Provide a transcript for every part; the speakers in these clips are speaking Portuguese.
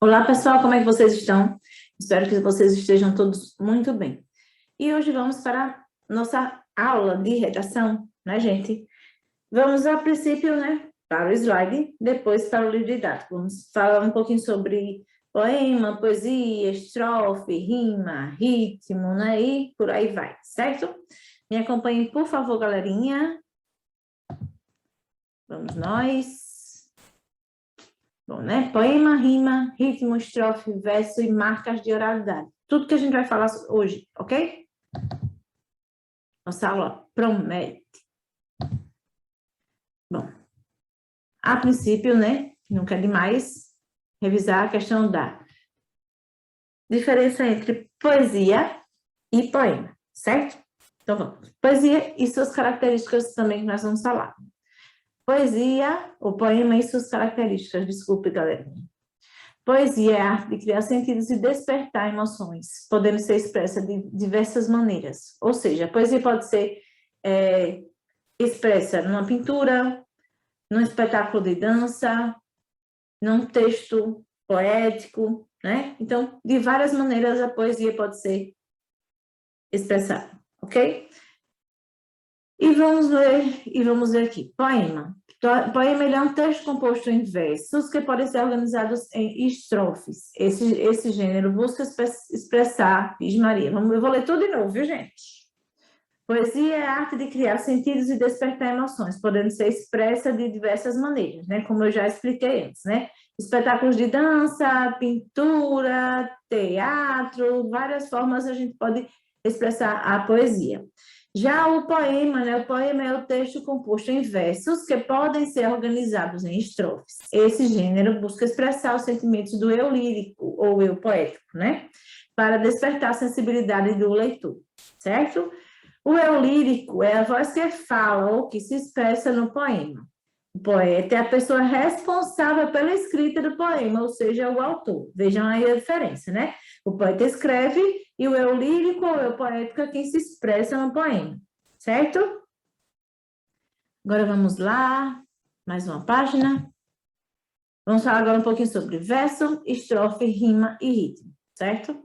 Olá, pessoal, como é que vocês estão? Espero que vocês estejam todos muito bem. E hoje vamos para a nossa aula de redação, né, gente? Vamos, a princípio, né, para o slide, depois para o livro didático. Vamos falar um pouquinho sobre poema, poesia, estrofe, rima, ritmo, né, e por aí vai, certo? Me acompanhem, por favor, galerinha. Vamos nós. Bom, né? Poema, rima, ritmo, estrofe, verso e marcas de oralidade. Tudo que a gente vai falar hoje, ok? Nossa aula promete. Bom, a princípio, né? Nunca é demais revisar a questão da diferença entre poesia e poema, certo? Então vamos. Poesia e suas características também que nós vamos falar. Poesia, ou poema e suas características, desculpe, galera. Poesia é a arte de criar sentidos e despertar emoções, podendo ser expressa de diversas maneiras. Ou seja, a poesia pode ser expressa numa pintura, num espetáculo de dança, num texto poético, né? Então, de várias maneiras a poesia pode ser expressada, ok? E vamos ver aqui, poema. Poema ele é um texto composto em versos que podem ser organizados em estrofes. Esse gênero busca expressar, diz Maria. Eu vou ler tudo de novo, viu, gente? Poesia é a arte de criar sentidos e despertar emoções, podendo ser expressa de diversas maneiras, né? Como eu já expliquei antes, né? Espetáculos de dança, pintura, teatro, várias formas a gente pode expressar a poesia. Já o poema, né? O poema é o texto composto em versos que podem ser organizados em estrofes. Esse gênero busca expressar os sentimentos do eu lírico ou eu poético, né? Para despertar a sensibilidade do leitor, certo? O eu lírico é a voz que fala ou que se expressa no poema. O poeta é a pessoa responsável pela escrita do poema, ou seja, o autor. Vejam aí a diferença, né? O poeta escreve e o eu lírico ou eu poético é quem se expressa no poema, certo? Agora vamos lá, mais uma página. Vamos falar agora um pouquinho sobre verso, estrofe, rima e ritmo, certo?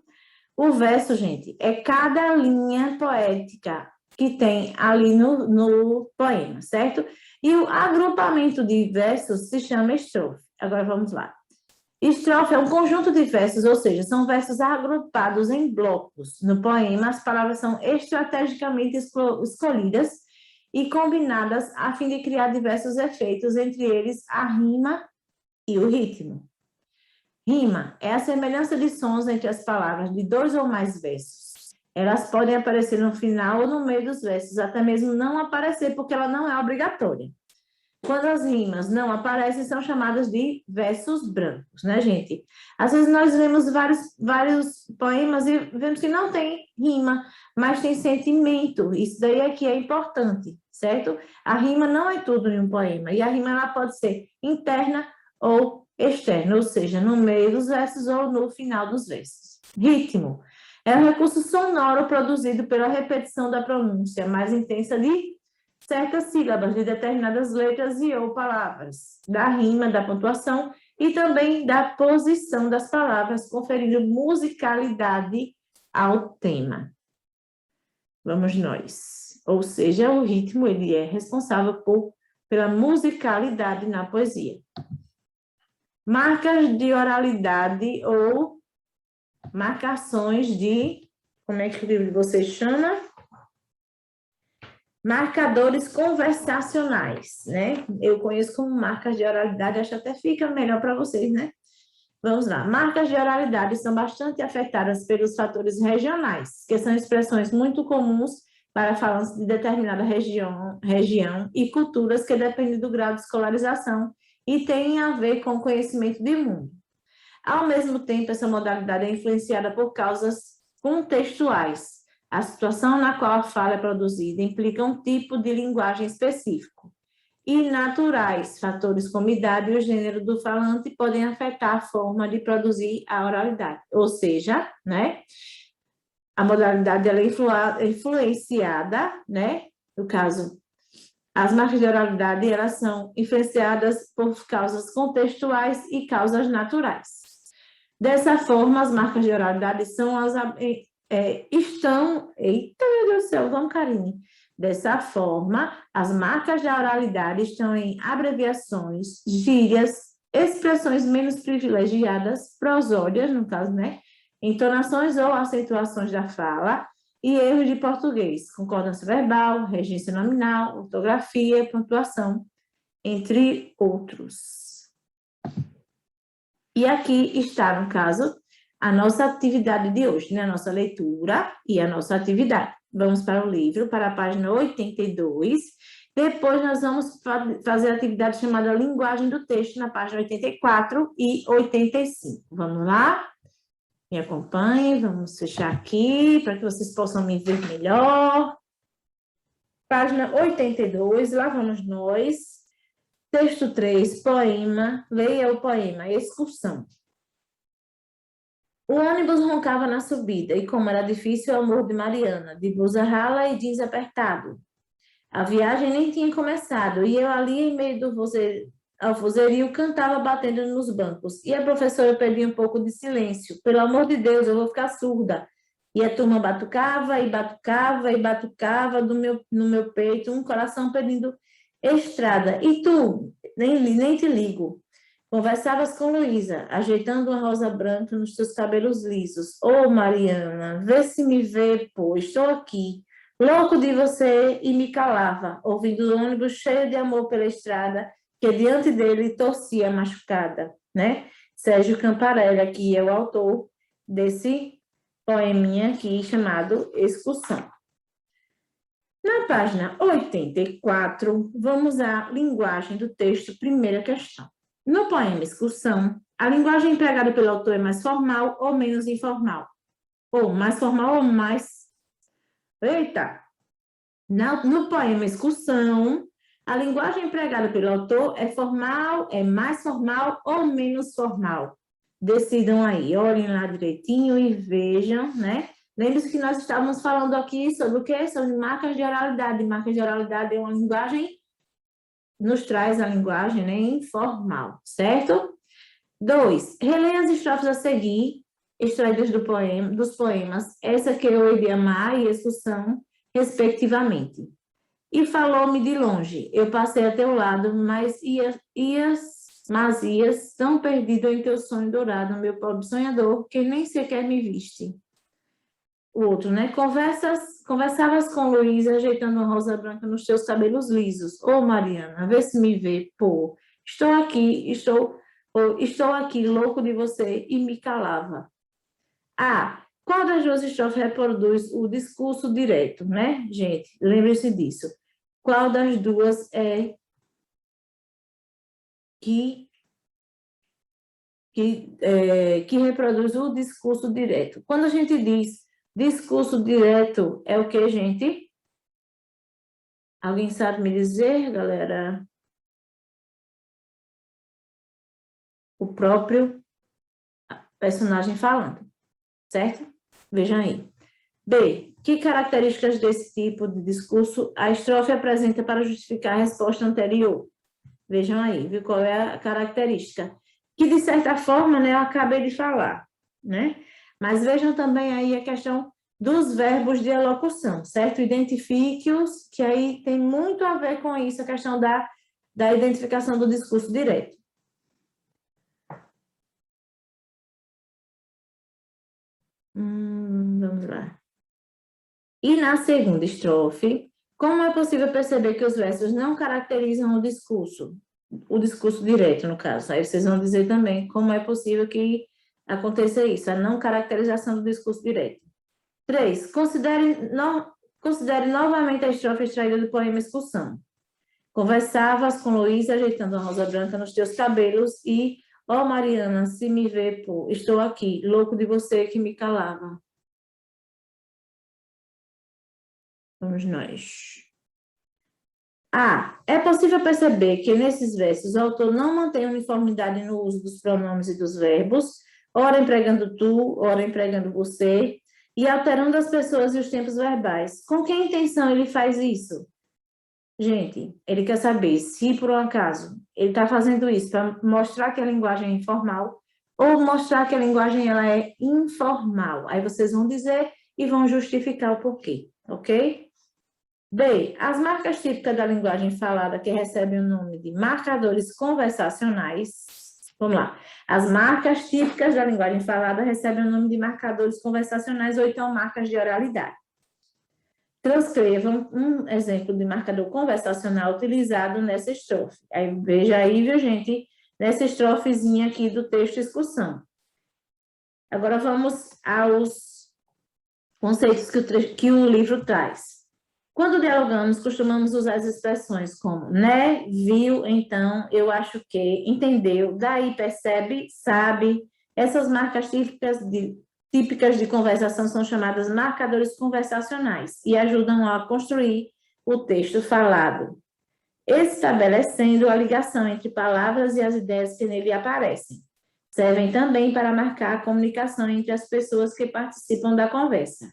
O verso, gente, é cada linha poética que tem ali no poema, certo? E o agrupamento de versos se chama estrofe. Agora vamos lá. Estrofe é um conjunto de versos, ou seja, são versos agrupados em blocos. No poema, as palavras são estrategicamente escolhidas e combinadas a fim de criar diversos efeitos, entre eles a rima e o ritmo. Rima é a semelhança de sons entre as palavras de dois ou mais versos. Elas podem aparecer no final ou no meio dos versos, até mesmo não aparecer, porque ela não é obrigatória. Quando as rimas não aparecem, são chamadas de versos brancos, né, gente? Às vezes nós vemos vários poemas e vemos que não tem rima, mas tem sentimento. Isso daí é que é importante, certo? A rima não é tudo em um poema, e a rima ela pode ser interna ou externa, ou seja, no meio dos versos ou no final dos versos. Ritmo é um recurso sonoro produzido pela repetição da pronúncia mais intensa de certas sílabas de determinadas letras e ou palavras, da rima, da pontuação e também da posição das palavras, conferindo musicalidade ao tema. Vamos nós. Ou seja, o ritmo ele é responsável pela musicalidade na poesia. Marcas de oralidade ou marcações de, como é que você chama? Marcadores conversacionais, né? Eu conheço como marcas de oralidade, acho que até fica melhor para vocês, né? Vamos lá. Marcas de oralidade são bastante afetadas pelos fatores regionais, que são expressões muito comuns para falantes de determinada região e culturas que dependem do grau de escolarização e têm a ver com o conhecimento de mundo. Ao mesmo tempo, essa modalidade é influenciada por causas contextuais. A situação na qual a fala é produzida implica um tipo de linguagem específico. E naturais, fatores como idade e o gênero do falante podem afetar a forma de produzir a oralidade. Ou seja, né, a modalidade ela é influenciada, né, no caso, as marcas de oralidade elas são influenciadas por causas contextuais e causas naturais. Dessa forma, as marcas de oralidade são estão... Eita, meu Deus do céu, vamos, Karine. Dessa forma, as marcas da oralidade estão em abreviações, gírias, expressões menos privilegiadas, prosódias, no caso, né? Entonações ou acentuações da fala e erros de português, concordância verbal, regência nominal, ortografia, pontuação, entre outros. E aqui está, no caso, a nossa atividade de hoje, né? A nossa leitura e a nossa atividade. Vamos para o livro, para a página 82. Depois nós vamos fazer a atividade chamada linguagem do texto, na página 84 e 85. Vamos lá? Me acompanhem, vamos fechar aqui, para que vocês possam me ver melhor. Página 82, lá vamos nós. Texto 3, poema, leia o poema, excursão. O ônibus roncava na subida, e como era difícil o amor de Mariana, de blusa rala e jeans apertado. A viagem nem tinha começado, e eu ali em meio do vozerio cantava batendo nos bancos, e a professora pedia um pouco de silêncio. Pelo amor de Deus, eu vou ficar surda. E a turma batucava, e batucava, e batucava no meu peito, um coração pedindo estrada. E tu? Nem te ligo. Conversavas com Luísa, ajeitando uma rosa branca nos teus cabelos lisos. Oh, Mariana, vê se me vê, pô, estou aqui, louco de você, e me calava, ouvindo o ônibus cheio de amor pela estrada, que diante dele torcia machucada, né? Sérgio Camparella, aqui é o autor desse poeminha aqui chamado Excursão. Na página 84, vamos à linguagem do texto, primeira questão. No poema Excursão, a linguagem empregada pelo autor é mais formal ou menos informal? Ou mais formal ou mais... Eita! No poema Excursão, a linguagem empregada pelo autor é formal, é mais formal ou menos formal? Decidam aí, olhem lá direitinho e vejam, né? Lembre-se que nós estávamos falando aqui sobre o quê? Sobre marcas de oralidade. Marcas de oralidade é uma linguagem... nos traz a linguagem, né, informal, certo? 2. Releia as estrofes a seguir, extraídas dos poemas Essa que eu hei de amar e Excursão, respectivamente. E falou-me de longe, eu passei a teu lado, mas ias tão perdido em teu sonho dourado, meu pobre sonhador, que nem sequer me viste. O outro, né? Conversavas com Luísa, ajeitando uma rosa branca nos teus cabelos lisos. Ô, Mariana, vê se me vê, pô. Estou aqui, louco de você, e me calava. Qual das duas estrofes reproduz o discurso direto, né, gente? Lembre-se disso. Qual das duas é que reproduz o discurso direto? Quando a gente diz discurso direto, é o que, gente? Alguém sabe me dizer, galera? O próprio personagem falando, certo? Vejam aí. B. Que características desse tipo de discurso a estrofe apresenta para justificar a resposta anterior? Vejam aí, viu qual é a característica? Que, de certa forma, né, eu acabei de falar, né? Mas vejam também aí a questão dos verbos de alocução, certo? Identifique-os, que aí tem muito a ver com isso, a questão da identificação do discurso direto. Vamos lá. E na segunda estrofe, como é possível perceber que os versos não caracterizam o discurso direto, no caso? Aí vocês vão dizer também como é possível que aconteça isso, a não caracterização do discurso direto. 3. Considere novamente a estrofe extraída do poema Excursão. Conversavas com Luísa, ajeitando uma rosa branca nos teus cabelos e, ó Mariana, se me vê, pô, estou aqui, louco de você que me calava. Vamos nós. É possível perceber que nesses versos o autor não mantém uniformidade no uso dos pronomes e dos verbos, ora empregando tu, ora empregando você, e alterando as pessoas e os tempos verbais. Com que intenção ele faz isso? Gente, ele quer saber se, por um acaso, ele está fazendo isso para mostrar que a linguagem é informal ou mostrar que a linguagem ela é informal. Aí vocês vão dizer e vão justificar o porquê, ok? B, as marcas típicas da linguagem falada que recebem o nome de marcadores conversacionais. Vamos lá. As marcas típicas da linguagem falada recebem o nome de marcadores conversacionais ou então marcas de oralidade. Transcrevam um exemplo de marcador conversacional utilizado nessa estrofe. Aí, veja aí, viu, gente? Nessa estrofezinha aqui do texto discussão. Agora vamos aos conceitos que o livro traz. Quando dialogamos, costumamos usar as expressões como né, viu, então, eu acho que, entendeu, daí, percebe, sabe. Essas marcas típicas de conversação são chamadas marcadores conversacionais e ajudam a construir o texto falado, estabelecendo a ligação entre palavras e as ideias que nele aparecem. Servem também para marcar a comunicação entre as pessoas que participam da conversa.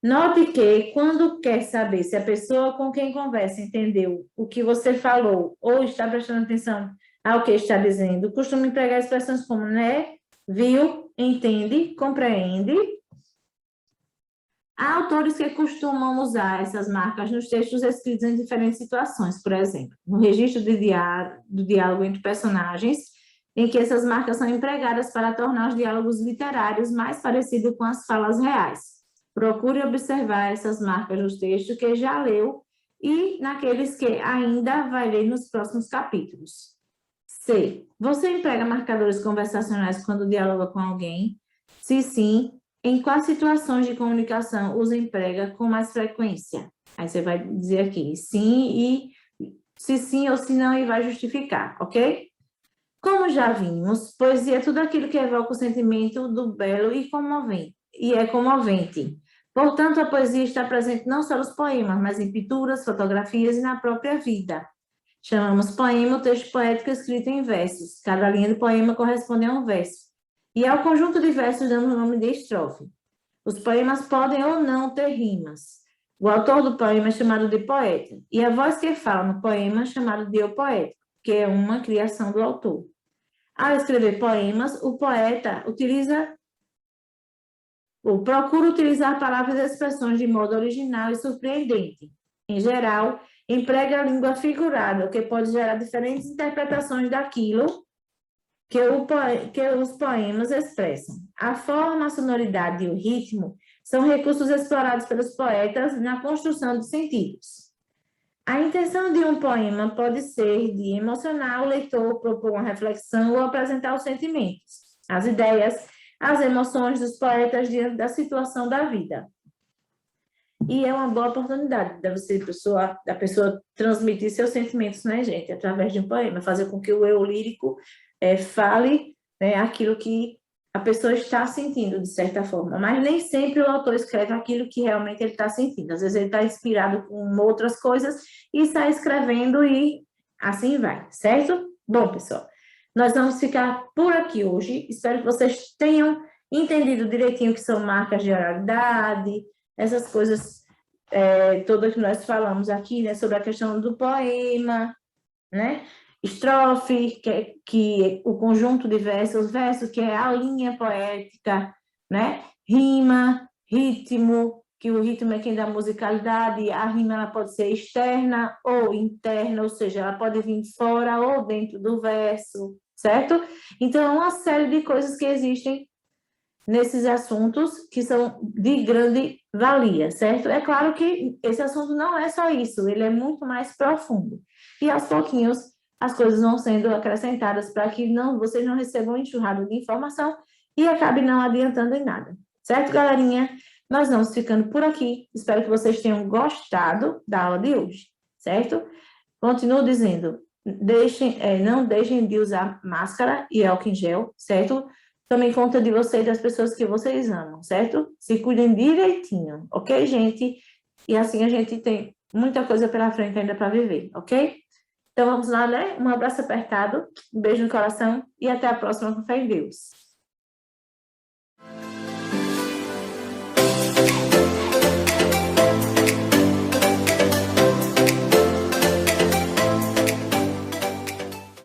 Note que, quando quer saber se a pessoa com quem conversa entendeu o que você falou ou está prestando atenção ao que está dizendo, costuma empregar expressões como né, viu, entende, compreende. Há autores que costumam usar essas marcas nos textos escritos em diferentes situações, por exemplo, no registro do diálogo entre personagens, em que essas marcas são empregadas para tornar os diálogos literários mais parecidos com as falas reais. Procure observar essas marcas nos textos que já leu e naqueles que ainda vai ler nos próximos capítulos. C. Você emprega marcadores conversacionais quando dialoga com alguém? Se sim, em quais situações de comunicação os emprega com mais frequência? Aí você vai dizer aqui sim e se sim ou se não e vai justificar, ok? Como já vimos, poesia é tudo aquilo que evoca o sentimento do belo e é comovente. Portanto, a poesia está presente não só nos poemas, mas em pinturas, fotografias e na própria vida. Chamamos poema o texto poético escrito em versos. Cada linha do poema corresponde a um verso. E ao conjunto de versos damos o nome de estrofe. Os poemas podem ou não ter rimas. O autor do poema é chamado de poeta. E a voz que fala no poema é chamada de o poético, que é uma criação do autor. Ao escrever poemas, o poeta procura utilizar palavras e expressões de modo original e surpreendente. Em geral, emprega a língua figurada, o que pode gerar diferentes interpretações daquilo que os poemas expressam. A forma, a sonoridade e o ritmo são recursos explorados pelos poetas na construção de sentidos. A intenção de um poema pode ser de emocionar o leitor, propor uma reflexão ou apresentar os sentimentos, as ideias, as emoções dos poetas diante da situação da vida. E é uma boa oportunidade da pessoa transmitir seus sentimentos, né, gente? Através de um poema, fazer com que o eu lírico fale, né, aquilo que a pessoa está sentindo, de certa forma. Mas nem sempre o autor escreve aquilo que realmente ele está sentindo. Às vezes ele está inspirado com outras coisas e sai escrevendo e assim vai, certo? Bom, pessoal, nós vamos ficar por aqui hoje. Espero que vocês tenham entendido direitinho o que são marcas de oralidade, essas coisas todas que nós falamos aqui, né, sobre a questão do poema, né? Estrofe, que o conjunto de versos, que é a linha poética, né? Rima, ritmo, que o ritmo é quem dá musicalidade, a rima ela pode ser externa ou interna, ou seja, ela pode vir fora ou dentro do verso, certo? Então, é uma série de coisas que existem nesses assuntos que são de grande valia, certo? É claro que esse assunto não é só isso, ele é muito mais profundo. E aos pouquinhos as coisas vão sendo acrescentadas para que vocês não recebam um enxurrado de informação e acabe não adiantando em nada. Certo, galerinha? Nós vamos ficando por aqui. Espero que vocês tenham gostado da aula de hoje, certo? Continuo dizendo, não deixem de usar máscara e álcool em gel, certo? Tomem conta de vocês e das pessoas que vocês amam, certo? Se cuidem direitinho, ok, gente? E assim a gente tem muita coisa pela frente ainda para viver, ok? Então vamos lá, né? Um abraço apertado, um beijo no coração e até a próxima com fé em Deus.